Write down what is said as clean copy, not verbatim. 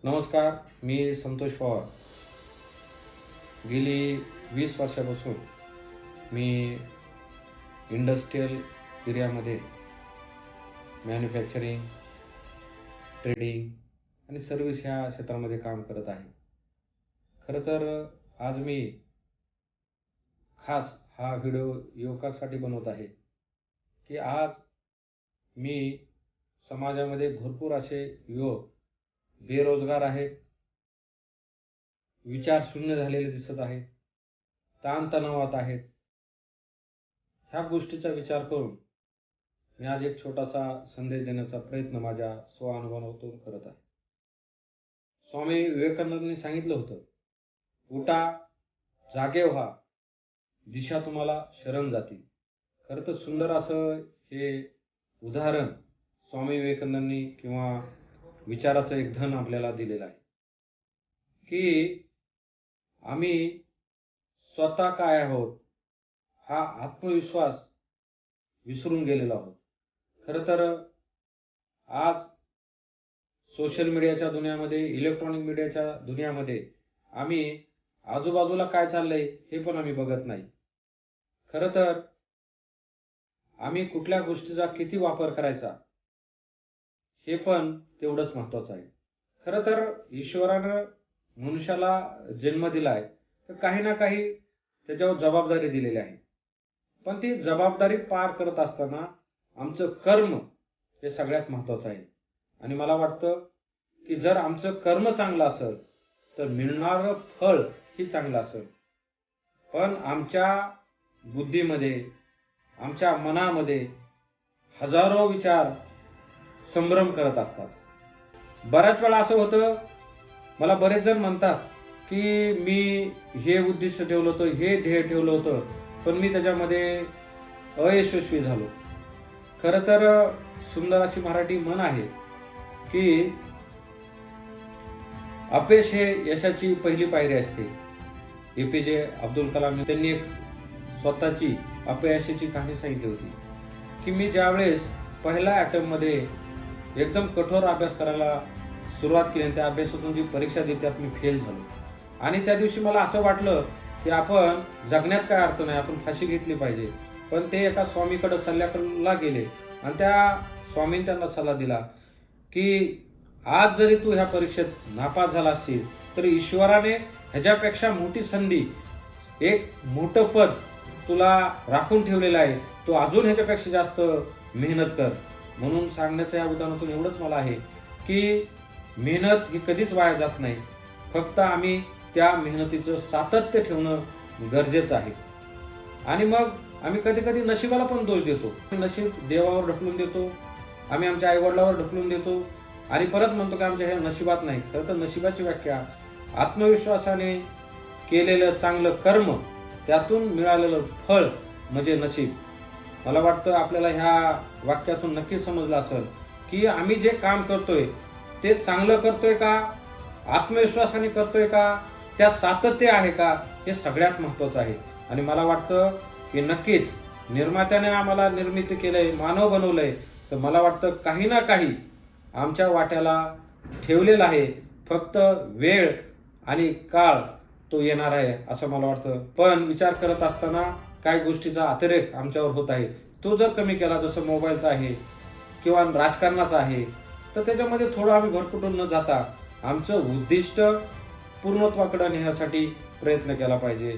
नमस्कार, मी संतोष पवार. गेली 20 वर्षापासून मी इंडस्ट्रियल एरियामध्ये मॅन्युफॅक्चरिंग, ट्रेडिंग आणि सर्व्हिस ह्या क्षेत्रामध्ये काम करत आहे. खरं तर आज मी खास हा व्हिडिओ युवकांसाठी बनवत आहे की आज मी समाजामध्ये भरपूर असे युवक बेरोजगार आहेत, विचार शून्य झालेले दिसत आहेत, ताणतणावात आहेत. ह्या गोष्टीचा विचार करून मी आज एक छोटासा संदेश देण्याचा प्रयत्न माझ्या स्वानुभवातून करत आहे. स्वामी विवेकानंदांनी सांगितलं होतं, उठा, जागे व्हा, दिशा तुम्हाला शरण जातील. खरं तर सुंदर असं हे उदाहरण स्वामी विवेकानंदांनी किंवा विचाराचं एक धन आपल्याला दिलेलं आहे की आम्ही स्वतः काय आहोत हा आत्मविश्वास विसरून गेलेलो आहोत. खरं तर आज सोशल मीडियाच्या दुनियामध्ये, इलेक्ट्रॉनिक मीडियाच्या दुनियामध्ये आम्ही आजूबाजूला काय चाललंय हे पण आम्ही बघत नाही. खरं तर आम्ही कुठल्या गोष्टीचा किती वापर करायचा हे पण तेवढंच महत्त्वाचं आहे. खरं तर ईश्वरानं मनुष्याला जन्म दिलाय तर काही ना काही त्याच्यावर जबाबदारी दिलेली आहे. पण ती जबाबदारी पार करत असताना आमचं कर्म हे सगळ्यात महत्त्वाचं आहे. आणि मला वाटतं की जर आमचं कर्म चांगलं असेल तर मिळणारं फळ ही चांगलं असेल. पण आमच्या बुद्धीमध्ये, आमच्या मनामध्ये हजारो विचार संभ्रम करत असतात. बऱ्याच वेळा असं होतं, मला बरेच जण म्हणतात की मी हे उद्दिष्ट ठेवलं होतं, हे ध्येय ठेवलं होतं, पण मी त्याच्यामध्ये अयशस्वी झालो. खरं तर सुंदर अशी मराठी म्हण आहे की अपयश हे यशाची पहिली पायरी असते. एपीजे अब्दुल कलाम त्यांनी एक स्वतःची अपयशाची कहाणी सांगितली होती की मी ज्यावेळेस पहिल्या अटेम्प्टमध्ये एकदम कठोर अभ्यास करायला सुरुवात केली आणि त्या अभ्यासातून जी परीक्षा दिली त्यात मी फेल झालो. आणि त्या दिवशी मला असं वाटलं की आपण जगण्यात काय अर्थ नाही, आपण फाशी घेतली पाहिजे. पण ते एका स्वामीकडे सल्ल्याला गेले आणि त्या स्वामींनी त्यांना सल्ला दिला की आज जरी तू ह्या परीक्षेत नापास झाला असशील तर ईश्वराने ह्याच्यापेक्षा मोठी संधी, एक मोठं पद तुला राखून ठेवलेलं आहे. तू अजून ह्याच्यापेक्षा जास्त मेहनत कर. म्हणून सांगण्याचं या उदाहरणातून एवढंच मला आहे की मेहनत ही कधीच वाया जात नाही. फक्त आम्ही त्या मेहनतीचं सातत्य ठेवणं गरजेचं आहे. आणि मग आम्ही कधी कधी नशिबाला पण दोष देतो. नशीब देवावर ढकलून देतो, आम्ही आमच्या आईवडिलावर ढकलून देतो आणि परत म्हणतो की आमच्या ह्या नशिबात नाही. खरं तर नशिबाची व्याख्या आत्मविश्वासाने केलेलं चांगलं कर्म, त्यातून मिळालेलं फळ म्हणजे नशीब. मला वाटतं आपल्याला ह्या वाक्यातून नक्कीच समजलं असेल की आम्ही जे काम करतोय ते चांगलं करतोय का, आत्मविश्वासाने करतोय का, त्या सातत्य आहे का, हे सगळ्यात महत्त्वाचं आहे. आणि मला वाटतं की नक्कीच निर्मात्याने आम्हाला निर्मिती केलंय, मानव बनवलंय, तर मला वाटतं काही ना काही आमच्या वाट्याला ठेवलेलं आहे. फक्त वेळ आणि काळ तो येणार आहे असं मला वाटतं. पण विचार करत असताना काही गोष्टीचा अतिरेक आमच्यावर होत आहे. तो जर कमी केला, जसं मोबाईलचा आहे किंवा राजकारणाचा आहे, तर त्याच्यामध्ये थोडं आम्ही भरकटून न जाता आमचं उद्दिष्ट पूर्णत्वाकडे नेण्यासाठी प्रयत्न केला पाहिजे.